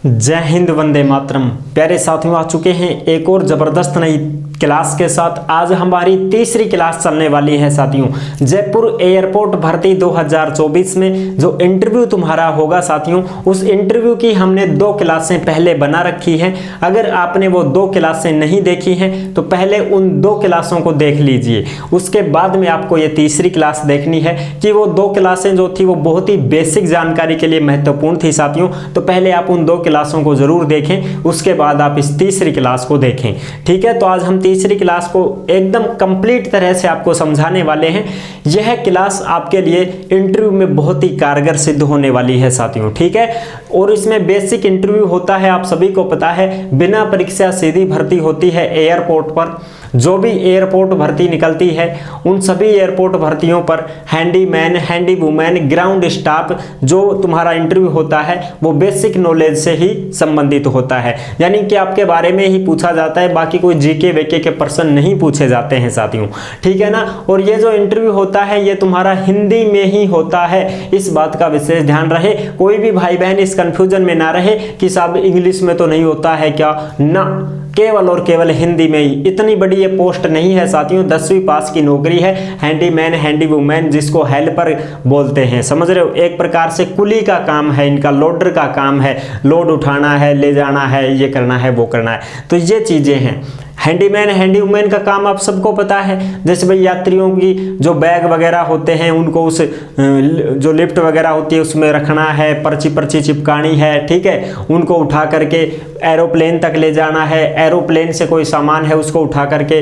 जय हिंद, वंदे मातरम। प्यारे साथियों, आ चुके हैं एक और जबरदस्त नई क्लास के साथ। आज हमारी तीसरी क्लास चलने वाली है साथियों। जयपुर एयरपोर्ट भर्ती 2024 में जो इंटरव्यू तुम्हारा होगा साथियों, उस इंटरव्यू की हमने 2 क्लासें पहले बना रखी हैं। अगर आपने वो 2 क्लासें नहीं देखी हैं तो पहले उन 2 क्लासों को देख लीजिए, उसके बाद में आपको ये तीसरी क्लास देखनी है कि वो 2 क्लासें जो थी वो बहुत ही बेसिक जानकारी के लिए महत्वपूर्ण थी साथियों। तो पहले आप उन 2 क्लासों को जरूर देखें, उसके बाद आप इस तीसरी क्लास को देखें। ठीक है, तो आज हम तीसरी क्लास को एकदम कंप्लीट तरह से आपको समझाने वाले हैं। यह क्लास आपके लिए इंटरव्यू में बहुत ही कारगर सिद्ध होने वाली है साथियों। ठीक है, और इसमें बेसिक इंटरव्यू होता है, आप सभी को पता है। बिना परीक्षा सीधी भर्ती होती है एयरपोर्ट पर। जो भी एयरपोर्ट भर्ती निकलती है उन सभी एयरपोर्ट भर्तियों पर handyman, handy women, ground staff जो तुम्हारा इंटरव्यू होता है वो बेसिक नॉलेज से ही संबंधित होता है, यानी कि आपके बारे में ही पूछा जाता है, बाकी कोई जीके वेके के प्रश्न नहीं पूछे जाते हैं साथियों। ठीक है ना। और ये जो इंटरव्यू होता है ये तुम्हारा हिंदी में ही होता है, इस बात का विशेष ध्यान रहे। कोई भी भाई बहन इस कंफ्यूजन में ना रहे कि साहब इंग्लिश में तो नहीं होता है क्या, ना, केवल और केवल हिंदी में ही। इतनी बड़ी ये पोस्ट नहीं है साथियों, 10वीं पास की नौकरी है। हैंडीमैन, हैंडी वुमेन, जिसको हेल्पर बोलते हैं, समझ रहे हो। एक प्रकार से कुली का काम है इनका, लोडर का काम है, लोड उठाना है, ले जाना है, ये करना है, वो करना है। तो ये चीजें हैं। हैंडीमैन, हैंडी वुमेन का काम आप सबको पता है। जैसे भाई यात्रियों की जो बैग वगैरह होते हैं उनको उस जो लिफ्ट वगैरह होती है उसमें रखना है, पर्ची चिपकानी है। ठीक है, उनको उठा करके एरोप्लेन तक ले जाना है, एरोप्लेन से कोई सामान है उसको उठा करके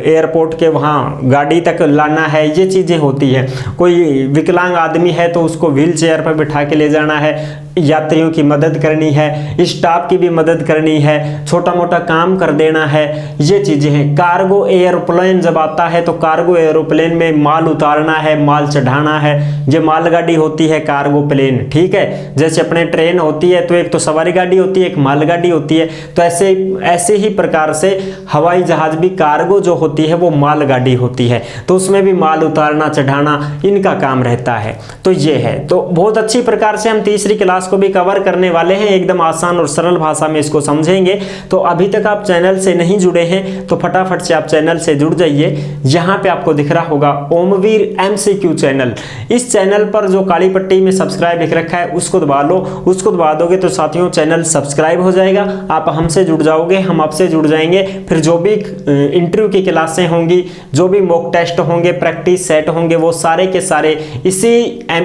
एयरपोर्ट के वहाँ गाड़ी तक लाना है, ये चीज़ें होती है। कोई विकलांग आदमी है तो उसको व्हील चेयर पर बिठा के ले जाना है, यात्रियों की मदद करनी है, स्टाफ की भी मदद करनी है, छोटा मोटा काम कर देना है, ये चीजें हैं। कार्गो एयरप्लेन जब आता है तो कार्गो एयरप्लेन में माल उतारना है, माल चढ़ाना है, ये मालगाड़ी होती है कार्गो प्लेन। ठीक है, जैसे अपने ट्रेन होती है तो एक तो सवारी गाड़ी होती है, एक मालगाड़ी होती है, तो ऐसे ही प्रकार से हवाई जहाज भी कार्गो जो होती है वो मालगाड़ी होती है, तो उसमें भी माल उतारना चढ़ाना इनका काम रहता है। तो ये है, तो बहुत अच्छी प्रकार से हम तीसरी क्लास को भी कवर करने वाले हैं, एकदम आसान और सरल भाषा में इसको समझेंगे। तो अभी तक आप चैनल से नहीं जुड़े हैं तो फटाफट से आप चैनल से जुड़ जाइए। यहाँ पे आपको दिख रहा होगा ओमवीर एमसीक्यू चैनल। इस चैनल पर जो काली पट्टी में सब्सक्राइब लिख रखा है उसको दबा लो, उसको दबा दोगे तो साथियों चैनल सब्सक्राइब हो जाएगा, आप हमसे जुड़ जाओगे, हम आपसे जुड़ जाएंगे। फिर जो भी इंटरव्यू की क्लासें होंगी, जो भी मॉक टेस्ट होंगे, प्रैक्टिस सेट होंगे, वो सारे के सारे इसी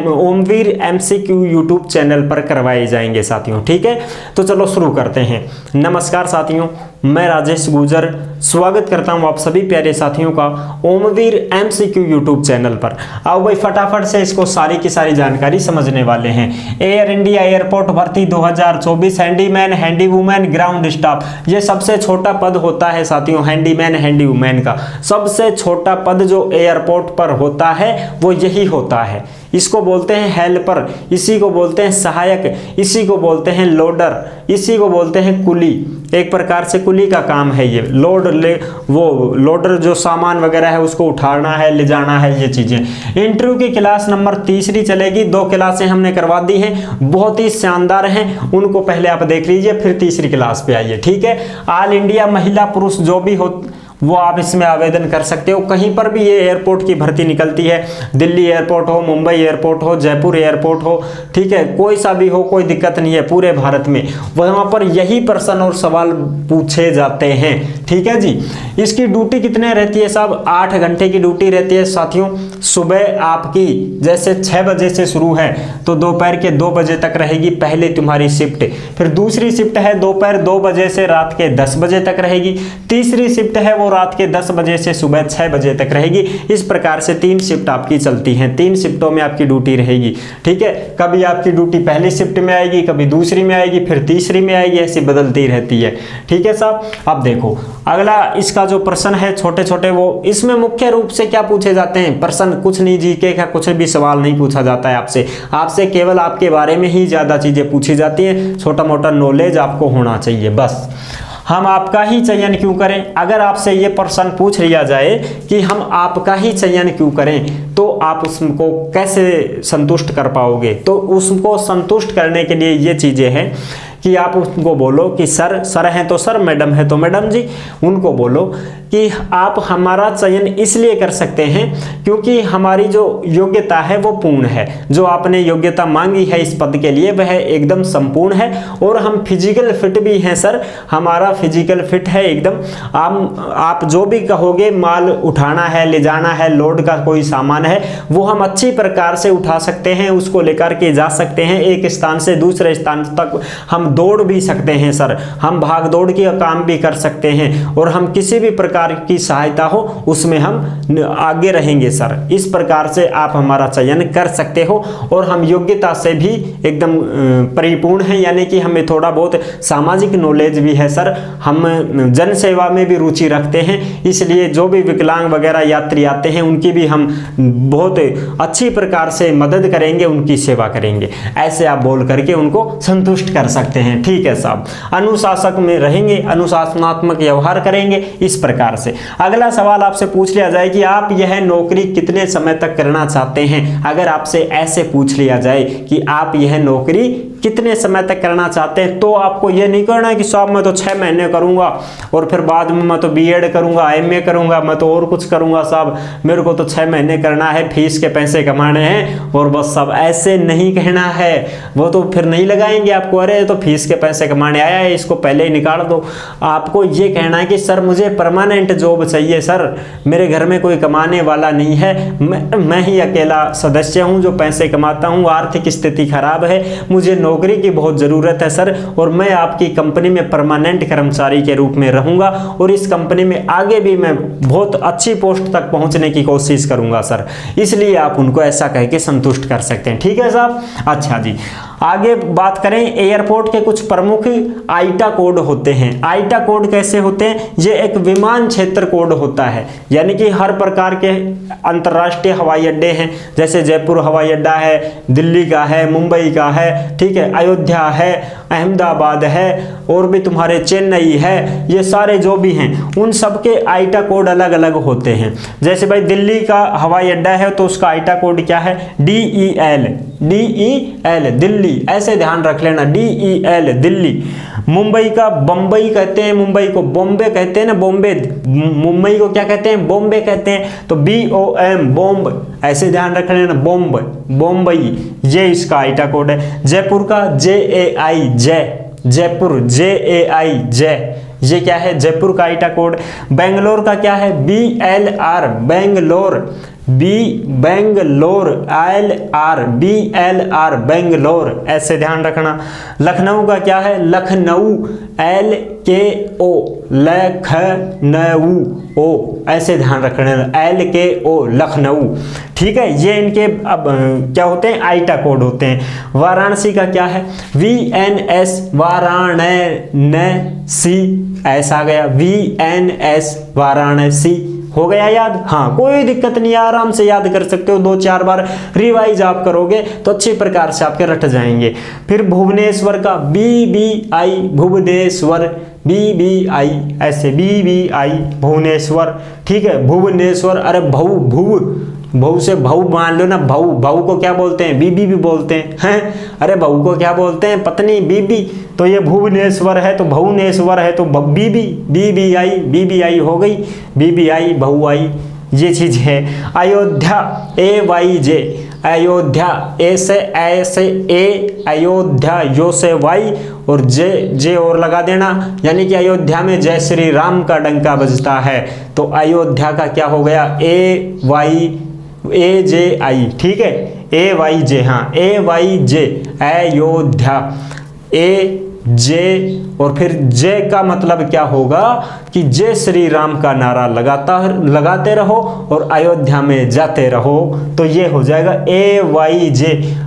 ओमवीर एमसीक्यू यूट्यूब चैनल पर करवाए जाएंगे साथियों। ठीक है, तो चलो शुरू करते हैं। नमस्कार साथियों, मैं राजेश गुजर स्वागत करता हूं आप सभी प्यारे साथियों का ओमवीर एमसीक्यू यूट्यूब चैनल पर। आओ भाई फटाफट से इसको सारी की सारी जानकारी समझने वाले हैं। एयर इंडिया एयरपोर्ट भर्ती 2024, handyman, handy women, ground staff. ये सबसे छोटा पद होता है साथियों, हैंडीमैन, हैंडी वुमेन का सबसे छोटा पद जो एयरपोर्ट पर होता है वो यही होता है। इसको बोलते हैं हेल्पर, इसी को बोलते हैं सहायक, इसी को बोलते हैं लोडर, इसी को बोलते हैं कुली। एक प्रकार से कुली का काम है ये। वो लोडर जो सामान वगैरह है उसको उठाना है, ले जाना है, ये चीजें। इंटरव्यू की क्लास नंबर तीसरी चलेगी। 2 क्लासें हमने करवा दी हैं, बहुत ही शानदार हैं, उनको पहले आप देख लीजिए, फिर तीसरी क्लास पे आइए। ठीक है, ऑल इंडिया महिला पुरुष जो भी हो वो आप इसमें आवेदन कर सकते हो। कहीं पर भी ये एयरपोर्ट की भर्ती निकलती है, दिल्ली एयरपोर्ट हो, मुंबई एयरपोर्ट हो, जयपुर एयरपोर्ट हो, ठीक है, कोई सा भी हो, कोई दिक्कत नहीं है। पूरे भारत में वहां पर यही प्रश्न और सवाल पूछे जाते हैं। ठीक है जी। इसकी ड्यूटी कितने रहती है साहब? 8 घंटे की ड्यूटी रहती है साथियों। सुबह आपकी जैसे 6 बजे से शुरू है तो दोपहर के 2 बजे तक रहेगी पहले तुम्हारी शिफ्ट। फिर दूसरी शिफ्ट है दोपहर 2 बजे से रात के 10 बजे तक रहेगी। तीसरी शिफ्ट है वो रात के 10 बजे से सुबह 6 बजे तक रहेगी। इस प्रकार से 3 शिफ्ट आपकी चलती हैं, 3 शिफ्टों में आपकी ड्यूटी रहेगी। ठीक है, कभी आपकी ड्यूटी पहली शिफ्ट में आएगी, कभी दूसरी में आएगी, फिर तीसरी में आएगी, ऐसी बदलती रहती है। ठीक है साहब। अब देखो अगला इसका जो प्रश्न है छोटे छोटे, वो इसमें मुख्य रूप से क्या पूछे जाते हैं प्रश्न? कुछ नहीं जीके का कुछ भी सवाल नहीं पूछा जाता है आपसे केवल आपके बारे में ही ज्यादा चीजें पूछी जाती हैं। छोटा मोटा नॉलेज आपको होना चाहिए बस। हम आपका ही चयन क्यों करें? अगर आपसे ये प्रश्न पूछ लिया जाए कि हम आपका ही चयन क्यों करें, तो आप उसको कैसे संतुष्ट कर पाओगे? तो उसको संतुष्ट करने के लिए ये चीजें हैं कि आप उनको बोलो कि सर हैं तो सर, मैडम है तो मैडम जी। उनको बोलो कि आप हमारा चयन इसलिए कर सकते हैं क्योंकि हमारी जो योग्यता है वो पूर्ण है, जो आपने योग्यता मांगी है इस पद के लिए वह एकदम संपूर्ण है, और हम फिजिकल फिट भी हैं सर, हमारा फिजिकल फिट है एकदम। आप जो भी कहोगे, माल उठाना है, ले जाना है, लोड का कोई सामान है, वो हम अच्छी प्रकार से उठा सकते हैं, उसको लेकर के जा सकते हैं, एक स्थान से दूसरे स्थान तक हम दौड़ भी सकते हैं सर, हम भाग दौड़ के काम भी कर सकते हैं, और हम किसी भी प्रकार की सहायता हो उसमें हम आगे रहेंगे सर। इस प्रकार से आप हमारा चयन कर सकते हो, और हम योग्यता से भी एकदम परिपूर्ण हैं, यानी कि हमें थोड़ा बहुत सामाजिक नॉलेज भी है सर, हम जन सेवा में भी रुचि रखते हैं, इसलिए जो भी विकलांग वगैरह यात्री आते हैं उनकी भी हम बहुत अच्छी प्रकार से मदद करेंगे, उनकी सेवा करेंगे, ऐसे आप बोल करके उनको संतुष्ट कर सकते हैं। ठीक है साहब, अनुशासक में रहेंगे, अनुशासनात्मक व्यवहार करेंगे, इस प्रकार से। अगला सवाल आपसे पूछ लिया जाए कि आप यह नौकरी कितने समय तक करना चाहते हैं। अगर आपसे ऐसे पूछ लिया जाए कि आप यह नौकरी कितने समय तक करना चाहते हैं, तो आपको यह नहीं करना है कि साहब मैं तो 6 महीने करूंगा और फिर बाद में मैं तो बीएड करूंगा, एमए करूंगा, मैं तो और कुछ करूंगा साहब, मेरे को तो 6 महीने करना है, फीस के पैसे कमाने हैं और बस सब। ऐसे नहीं कहना है, वो तो फिर नहीं लगाएंगे आपको, अरे तो फीस के पैसे कमाने आया है, इसको पहले ही निकाल दो। आपको ये कहना है कि सर मुझे परमानेंट जॉब चाहिए सर, मेरे घर में कोई कमाने वाला नहीं है, मैं ही अकेला सदस्य हूँ जो पैसे कमाता हूँ, आर्थिक स्थिति खराब है, मुझे नौकरी की बहुत ज़रूरत है सर, और मैं आपकी कंपनी में परमानेंट कर्मचारी के रूप में रहूँगा, और इस कंपनी में आगे भी मैं बहुत अच्छी पोस्ट तक पहुँचने की कोशिश करूँगा सर। इसलिए आप उनको ऐसा कह के संतुष्ट कर सकते हैं। ठीक है साहब। अच्छा जी, आगे बात करें, एयरपोर्ट के कुछ प्रमुख आईटा कोड होते हैं। आईटा कोड कैसे होते हैं? ये एक विमान क्षेत्र कोड होता है, यानी कि हर प्रकार के अंतर्राष्ट्रीय हवाई अड्डे हैं, जैसे जयपुर हवाई अड्डा है, दिल्ली का है, मुंबई का है, ठीक है, अयोध्या है, अहमदाबाद है, और भी तुम्हारे चेन्नई है, ये सारे जो भी हैं उन सब के आईटा कोड अलग अलग होते हैं। जैसे भाई दिल्ली का हवाई अड्डा है तो उसका आईटा कोड क्या है? DEL, DEL दिल्ली, ऐसे ध्यान रख लेना, DEL दिल्ली। मुंबई का बम्बई कहते हैं, मुंबई को बॉम्बे कहते हैं ना, बॉम्बे, मुंबई को क्या कहते हैं? बॉम्बे कहते हैं, तो BOM बॉम्ब, ऐसे ध्यान रख लेना, बॉम्ब, बॉम्बई, ये इसका आईटा कोड है। जयपुर का JAI जय, जयपुर JAI जय, ये क्या है? जयपुर का आईटा कोड। बेंगलोर का क्या है? BLR बेंगलोर, बेंगलोर, BLR बेंगलोर, ऐसे ध्यान रखना। लखनऊ का क्या है? लखनऊ, LKO लखनऊ, ऐसे ध्यान रखना, LKO लखनऊ। ठीक है, ये इनके अब क्या होते हैं? आईटा कोड होते हैं। वाराणसी का क्या है? VNS वाराणसी, ऐसा आ गया, VNS वाराणसी, हो गया याद? हाँ, कोई दिक्कत नहीं, आराम से याद कर सकते हो, 2-4 बार रिवाइज आप करोगे तो अच्छी प्रकार से आपके रट जाएंगे। फिर भुवनेश्वर का BBI भुवनेश्वर, BBI, ऐसे BBI भुवनेश्वर। ठीक है, भुवनेश्वर, अरे भऊ से भाऊ मान लो ना, भाऊ को क्या बोलते हैं? बीबी भी बोलते हैं, अरे भाऊ को क्या बोलते हैं? पत्नी, बीबी। तो ये भुवनेश्वर है तो भुवनेश्वर है तो बीबी, BBI हो गई, BBI बहु आई, ये चीज है। अयोध्या AYJ, अयोध्या, ऐसे ए, अयोध्या, यो से वाई, और जे और लगा देना, यानी कि अयोध्या में जय श्री राम का डंका बजता है, तो अयोध्या का क्या हो गया? AYJ, ठीक है, AYJ, हाँ AYJ, अयोध्या, AJ, और फिर जय का मतलब क्या होगा कि जय श्री राम का नारा लगाते रहो और अयोध्या में जाते रहो, तो ये हो जाएगा AYJ।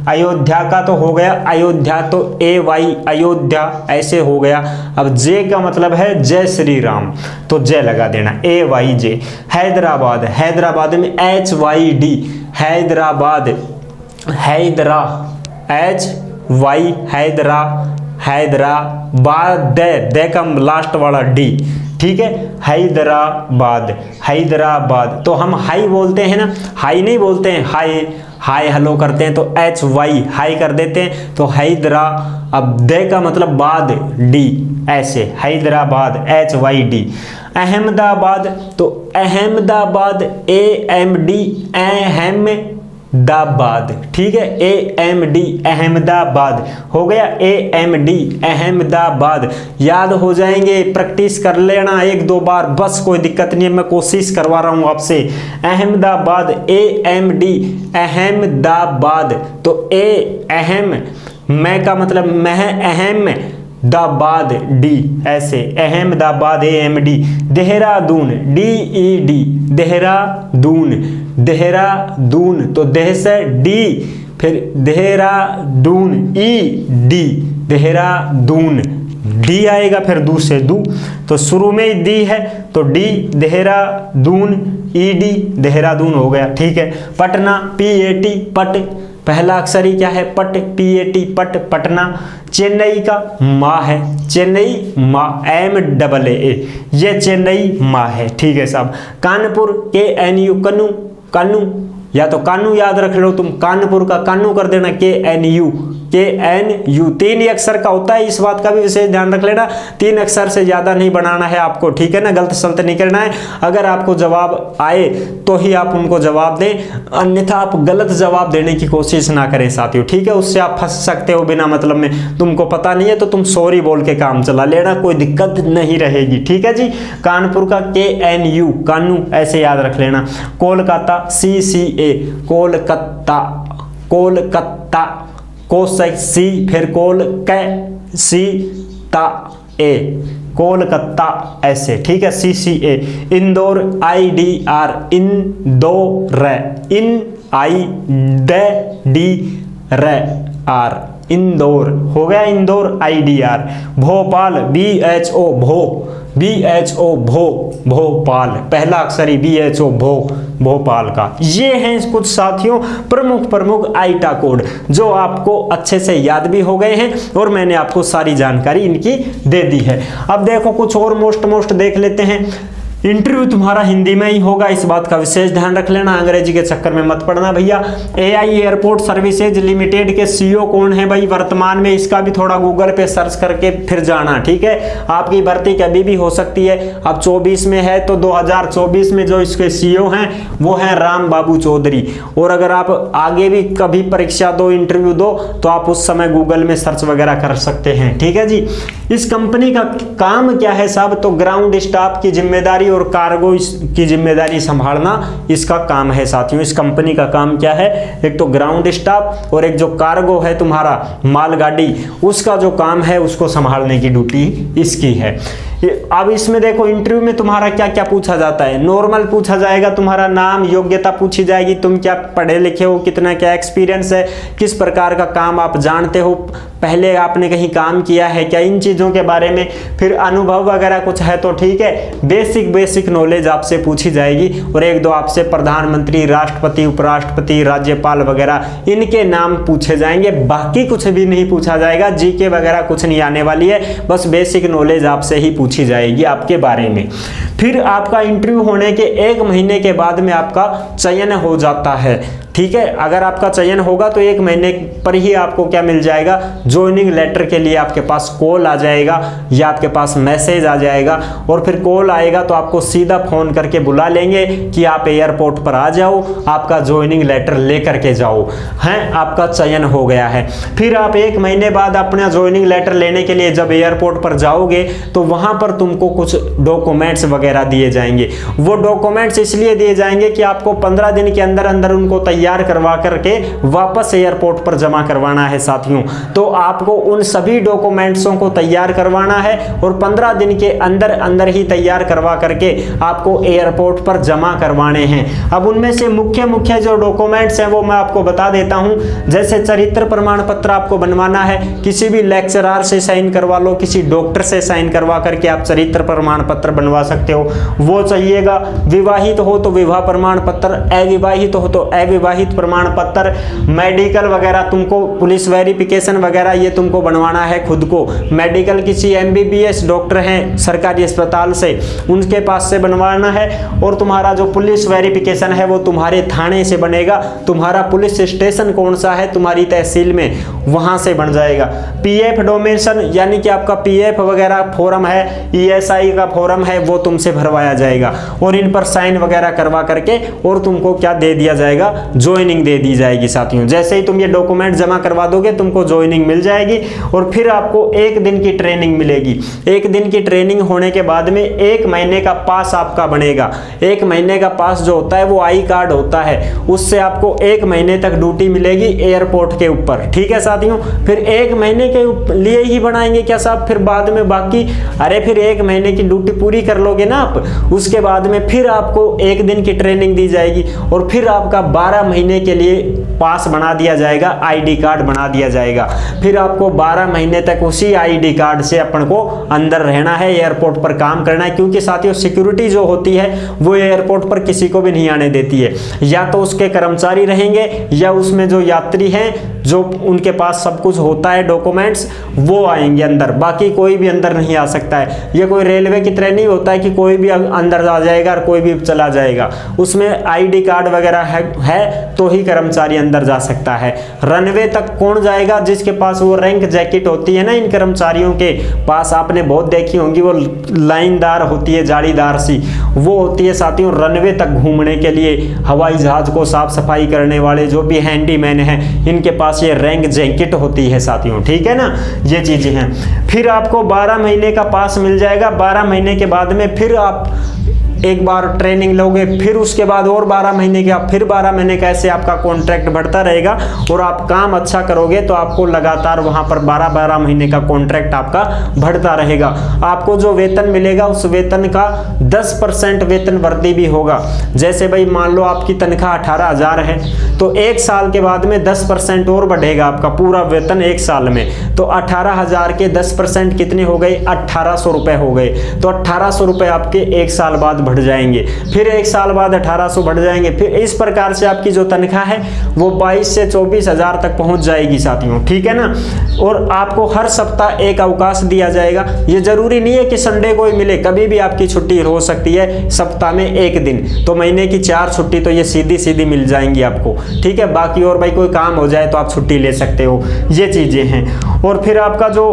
अयोध्या का तो हो गया अयोध्या, तो AY अयोध्या, ऐसे हो गया। अब जे का मतलब है जय श्री राम, तो जय लगा देना, AYJ। हैदराबाद, हैदराबाद में HYD, हैदराबाद, HY, हैदराबाद, दे का लास्ट वाला D, ठीक है, हैदराबाद। तो हम हाई बोलते हैं ना, हाई नहीं बोलते हैं, हाय हेलो करते हैं तो HY हाई कर देते हैं, तो अब दे का मतलब बाद, डी, ऐसे, हैदराबाद, HYD, अहमदाबाद, तो अहमदाबाद, AMD, अहमदाबाद, ठीक है, AMD, अहमदाबाद हो गया, AMD, अहमदाबाद। याद हो जाएंगे, प्रैक्टिस कर लेना एक दो बार, बस कोई दिक्कत नहीं है, मैं कोशिश करवा रहा हूं आपसे। अहमदाबाद, AMD, अहमदाबाद, तो अहम, मैं का मतलब मैं, अहम दाबाद, डी, ऐसे, अहमदाबाद, AMD, देहरादून, DED, देहरादून, देहरादून, तो देह से डी, फिर देहरादून, ED, देहरादून, डी आएगा, फिर दू से दू, तो शुरू में डी है तो डी, देहरादून, ED, देहरादून हो गया, ठीक है। पटना, PAT, पट, पहला अक्षर ही क्या है, पट, PAT, पट, पटना। चेन्नई का माँ है, चेन्नई माँ, MAA, ये चेन्नई माँ है, ठीक है साहब। कानपुर, KNU, कन्नू, कानू, या तो कानू याद रख लो तुम, कानपुर का कानू कर देना, KNU, तीन ही अक्षर का होता है, इस बात का भी विशेष ध्यान रख लेना, 3 अक्षर से ज्यादा नहीं बनाना है आपको, ठीक है ना, गलत सलत नहीं करना है। अगर आपको जवाब आए तो ही आप उनको जवाब दें, अन्यथा आप गलत जवाब देने की कोशिश ना करें साथियों, ठीक है, उससे आप फंस सकते हो बिना मतलब में। तुमको पता नहीं है तो तुम सॉरी बोल के काम चला लेना, कोई दिक्कत नहीं रहेगी, ठीक है जी। कानपुर का KNU, कानू, ऐसे याद रख लेना। कोलकाता, CCA, कोलकाता, कोलकाता, सी, फिर सी, ता, ए, कोलकाता, ऐसे, ठीक है, CCA। इंदौर, IDR, इंदौर, इंदौर हो गया, इंदौर, IDR। भोपाल, BHO, भोपाल, पहला अक्षर ही BHO, भोपाल का। ये हैं कुछ साथियों प्रमुख आईटा कोड जो आपको अच्छे से याद भी हो गए हैं और मैंने आपको सारी जानकारी इनकी दे दी है। अब देखो कुछ और मोस्ट देख लेते हैं। इंटरव्यू तुम्हारा हिंदी में ही होगा, इस बात का विशेष ध्यान रख लेना, अंग्रेजी के चक्कर में मत पड़ना भैया। AI एयरपोर्ट सर्विसेज लिमिटेड के CEO कौन है भाई वर्तमान में, इसका भी थोड़ा गूगल पे सर्च करके फिर जाना, ठीक है। आपकी भर्ती कभी भी हो सकती है, अब 24 में है तो 2024 में जो इसके CEO हैं वो हैं राम बाबू चौधरी। और अगर आप आगे भी कभी परीक्षा दो, इंटरव्यू दो, तो आप उस समय गूगल में सर्च वगैरह कर सकते हैं, ठीक है जी। इस कंपनी का काम क्या है साहब, तो ग्राउंड स्टाफ की जिम्मेदारी और कार्गो की जिम्मेदारी संभालना इसका काम है साथियों। इस कंपनी का काम क्या है, एक तो ग्राउंड स्टाफ और एक जो कार्गो है तुम्हारा मालगाड़ी, उसका जो काम है उसको संभालने की ड्यूटी इसकी है। अब इसमें देखो इंटरव्यू में तुम्हारा क्या क्या पूछा जाता है। नॉर्मल पूछा जाएगा, तुम्हारा नाम, योग्यता पूछी जाएगी, तुम क्या पढ़े लिखे हो, कितना क्या एक्सपीरियंस है, किस प्रकार का काम आप जानते हो, पहले आपने कहीं काम किया है क्या, इन चीज़ों के बारे में। फिर अनुभव वगैरह कुछ है तो ठीक है, बेसिक नॉलेज आपसे पूछी जाएगी और एक दो आपसे प्रधानमंत्री, राष्ट्रपति, उपराष्ट्रपति, राज्यपाल वगैरह इनके नाम पूछे जाएंगे। बाकी कुछ भी नहीं पूछा जाएगा, जीके वगैरह कुछ नहीं आने वाली है, बस बेसिक नॉलेज आपसे ही पूछी जाएगी आपके बारे में। फिर आपका इंटरव्यू होने के 1 महीने के बाद में आपका चयन हो जाता है, ठीक है। अगर आपका चयन होगा तो 1 महीने पर ही आपको क्या मिल जाएगा, ज्वाइनिंग लेटर के लिए आपके पास कॉल आ जाएगा या आपके पास मैसेज आ जाएगा। और फिर कॉल आएगा तो आपको सीधा फोन करके बुला लेंगे कि आप एयरपोर्ट पर आ जाओ, आपका ज्वाइनिंग लेटर लेकर के जाओ, हैं, आपका चयन हो गया है। फिर आप 1 महीने बाद अपना ज्वाइनिंग लेटर लेने के लिए जब एयरपोर्ट पर जाओगे तो वहां पर तुमको कुछ डॉक्यूमेंट्स वगैरह दिए जाएंगे। वो डॉक्यूमेंट्स इसलिए दिए जाएंगे कि आपको 15 दिन के अंदर अंदर उनको तैयार करवा करके वापस एयरपोर्ट पर जमा करवाना है साथियों। तो आपको उन सभी डॉक्यूमेंट्सों को तैयार करवाना है और 15 दिन के अंदर अंदर ही तैयार करवा करके आपको एयरपोर्ट पर जमा करवाने हैं। अब उनमें से मुख्य जो डॉक्यूमेंट्स हैं वो मैं आपको बता देता हूं। जैसे चरित्र प्रमाण पत्र आपको बनवाना है, किसी भी लेक्चरर से साइन करवा लो, किसी डॉक्टर से साइन करवा करके आप चरित्र प्रमाण पत्र बनवा सकते हो, वो चाहिएगा। विवाहित हो तो विवाह प्रमाण पत्र, अविवाहित हो तो अविवाहित विवाहित प्रमाण पत्र, मेडिकल वगैरह, तुमको पुलिस वेरिफिकेशन वगैरह ये तुमको बनवाना है खुद को। मेडिकल किसी MBBS डॉक्टर हैं सरकारी अस्पताल से, उनके पास से बनवाना है। और तुम्हारा जो पुलिस वेरिफिकेशन है वो तुम्हारे थाने से बनेगा। तुम्हारा पुलिस स्टेशन कौन सा है तुम्हारी तहसील में, वहां से बन जाएगा। PF डोमेशन यानी कि आपका PF वगैरह फॉर्म है, ESI का फॉर्म है, वो तुमसे भरवाया जाएगा और इन पर साइन वगैरह करवा करके और तुमको क्या दे दिया जाएगा, ज्वाइनिंग दे दी जाएगी साथियों। जैसे ही तुम ये डॉक्यूमेंट जमा करवा दोगे तुमको ज्वाइनिंग मिल जाएगी और फिर आपको 1 दिन की ट्रेनिंग मिलेगी। 1 दिन की ट्रेनिंग होने के बाद में 1 महीने का पास आपका बनेगा। 1 महीने का पास जो होता है वो आई कार्ड होता है, उससे आपको 1 महीने तक ड्यूटी मिलेगी एयरपोर्ट के ऊपर। ठीक है साथियों, फिर 1 महीने के लिए ही बनाएंगे क्या साहब, फिर बाद में बाकी, अरे फिर 1 महीने की ड्यूटी पूरी कर लोगे ना आप, उसके बाद में फिर आपको 1 दिन की ट्रेनिंग दी जाएगी और फिर आपका 12 महीने के लिए पास बना दिया जाएगा, ID कार्ड बना दिया जाएगा। फिर आपको 12 महीने तक उसी ID कार्ड से अपन को अंदर रहना है, एयरपोर्ट पर काम करना है। क्योंकि साथियों सिक्योरिटी जो होती है वो एयरपोर्ट पर किसी को भी नहीं आने देती है, या तो उसके कर्मचारी रहेंगे या उसमें जो यात्री हैं जो उनके पास सब कुछ होता है डॉक्यूमेंट्स, वो आएंगे अंदर, बाकी कोई भी अंदर नहीं आ सकता है। ये कोई रेलवे की तरह नहीं होता है कि कोई भी अंदर आ जाएगा और कोई भी चला जाएगा। उसमें ID कार्ड वगैरह है तो ही कर्मचारी अंदर जा सकता है। रनवे तक कौन जाएगा, जिसके पास वो रैंक जैकेट होती है ना, इन कर्मचारियों के पास आपने बहुत देखी होंगी, वो लाइनदार होती है, जालीदार सी, वो होती है साथियों रनवे तक घूमने के लिए। हवाई जहाज को साफ सफाई करने वाले जो भी हैंडीमैन हैं, इनके पास ये रैंक जैकेट होती है साथियों। ठीक है ना, ये चीजें हैं। फिर आपको 12 महीने का पास मिल जाएगा। 12 महीने के बाद में फिर आप एक बार ट्रेनिंग लोगे, फिर उसके बाद और 12 महीने के, फिर 12 महीने का ऐसे आपका कॉन्ट्रैक्ट बढ़ता रहेगा और आप काम अच्छा करोगे तो आपको लगातार वहां पर 12-12 महीने का कॉन्ट्रैक्ट आपका बढ़ता रहेगा। आपको जो वेतन मिलेगा उस वेतन का 10% वेतन वृद्धि भी होगा। जैसे भाई मान लो आपकी तनख्वाह 18,000 है तो 1 साल के बाद में 10% और बढ़ेगा आपका पूरा वेतन 1 साल में। तो 18,000 के 10% कितने हो गए, 1800 रुपए हो गए। तो 1800 रुपए आपके 1 साल बाद बढ़ जाएंगे, फिर 1 साल बाद 1800 बढ़ जाएंगे। फिर इस प्रकार से आपकी जो तनख्वाह है वो 22 से 24,000 तक पहुंच जाएगी साथियों। ठीक है ना, और आपको हर सप्ताह एक अवकाश दिया जाएगा। ये जरूरी नहीं है कि संडे को ही मिले, कभी भी आपकी छुट्टी हो सकती है, सप्ताह में 1 दिन। तो महीने की 4 छुट्टी तो ये सीधी सीधी मिल जाएंगी आपको। ठीक है, बाकी और भाई कोई काम हो जाए तो आप छुट्टी ले सकते हो, ये चीजें हैं। और फिर आपका जो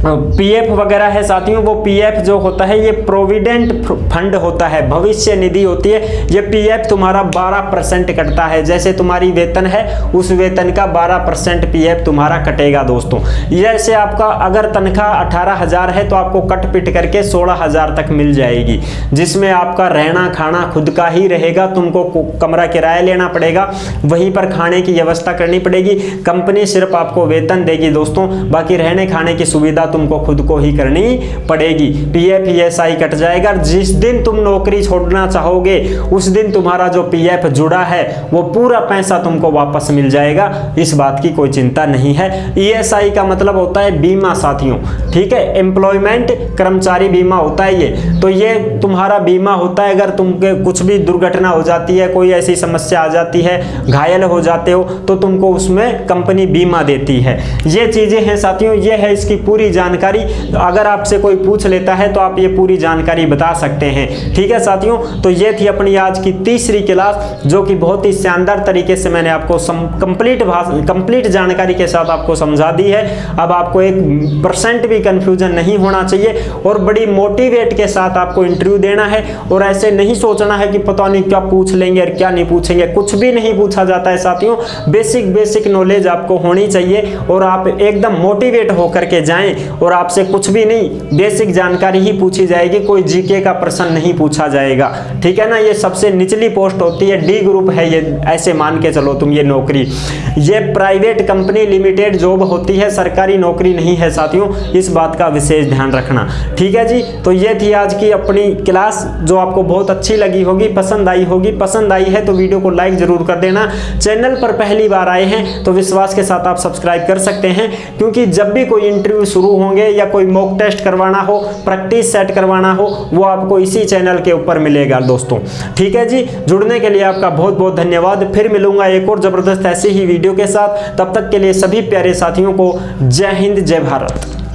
PF वगैरह है साथियों, वो PF जो होता है ये प्रोविडेंट फंड होता है, भविष्य निधि होती है। ये PF तुम्हारा 12% कटता है। जैसे तुम्हारी वेतन है उस वेतन का 12% PF तुम्हारा कटेगा दोस्तों। जैसे आपका अगर तनख्वाह 18,000 है तो आपको कट पिट करके 16,000 तक मिल जाएगी, जिसमें आपका रहना खाना खुद का ही रहेगा। तुमको कमरा किराया लेना पड़ेगा, वहीं पर खाने की व्यवस्था करनी पड़ेगी। कंपनी सिर्फ आपको वेतन देगी दोस्तों, बाकी रहने खाने की सुविधा तुमको खुद को ही करनी पड़ेगी। PF ESI कट जाएगा। जिस दिन तुम नौकरी छोड़ना चाहोगे उस दिन तुम्हारा जो PF जुड़ा है वो पूरा पैसा तुमको वापस मिल जाएगा, इस बात की कोई चिंता नहीं है। ESI का मतलब होता है बीमा साथियों। ठीक है, एम्प्लॉयमेंट कर्मचारी बीमा होता है ये। तो ये तुम्हारा बीमा होता है, अगर तुमके कुछ भी दुर्घटना हो जाती है, कोई ऐसी समस्या आ जाती है, घायल हो जाते हो, तो तुमको उसमें कंपनी बीमा देती है। ये चीजें हैं साथियों, ये है इसकी पूरी जानकारी। अगर आपसे कोई पूछ लेता है तो आप ये पूरी जानकारी बता सकते हैं। ठीक है साथियों, तो ये थी अपनी आज की तीसरी क्लास, जो कि बहुत ही शानदार तरीके से मैंने आपको कंप्लीट जानकारी के साथ आपको समझा दी है। अब आपको 1% भी कंफ्यूजन नहीं होना चाहिए और बड़ी मोटिवेट के साथ आपको इंटरव्यू देना है। और ऐसे नहीं सोचना है कि पता नहीं क्या पूछ लेंगे और क्या नहीं पूछेंगे, कुछ भी नहीं पूछा जाता है साथियों। बेसिक नॉलेज आपको होनी चाहिए और आप एकदम मोटिवेट होकर के जाएं और आपसे कुछ भी नहीं, बेसिक जानकारी ही पूछी जाएगी, कोई जीके का प्रश्न नहीं पूछा जाएगा। ठीक है ना, ये सबसे निचली पोस्ट होती है, D ग्रुप है ये, ऐसे मान के चलो तुम। ये नौकरी ये प्राइवेट कंपनी लिमिटेड जॉब होती है, सरकारी नौकरी नहीं है साथियों, इस बात का विशेष ध्यान रखना। ठीक है जी, तो ये थी आज की अपनी क्लास, जो आपको बहुत अच्छी लगी होगी, पसंद आई होगी। पसंद आई है तो वीडियो को लाइक जरूर कर देना। चैनल पर पहली बार आए हैं तो विश्वास के साथ आप सब्सक्राइब कर सकते हैं, क्योंकि जब भी कोई इंटरव्यू शुरू होंगे या कोई मॉक टेस्ट करवाना हो, प्रैक्टिस सेट करवाना हो, वो आपको इसी चैनल के ऊपर मिलेगा दोस्तों। ठीक है जी, जुड़ने के लिए आपका बहुत बहुत धन्यवाद। फिर मिलूंगा एक और जबरदस्त ऐसी ही वीडियो के साथ। तब तक के लिए सभी प्यारे साथियों को जय हिंद, जय भारत।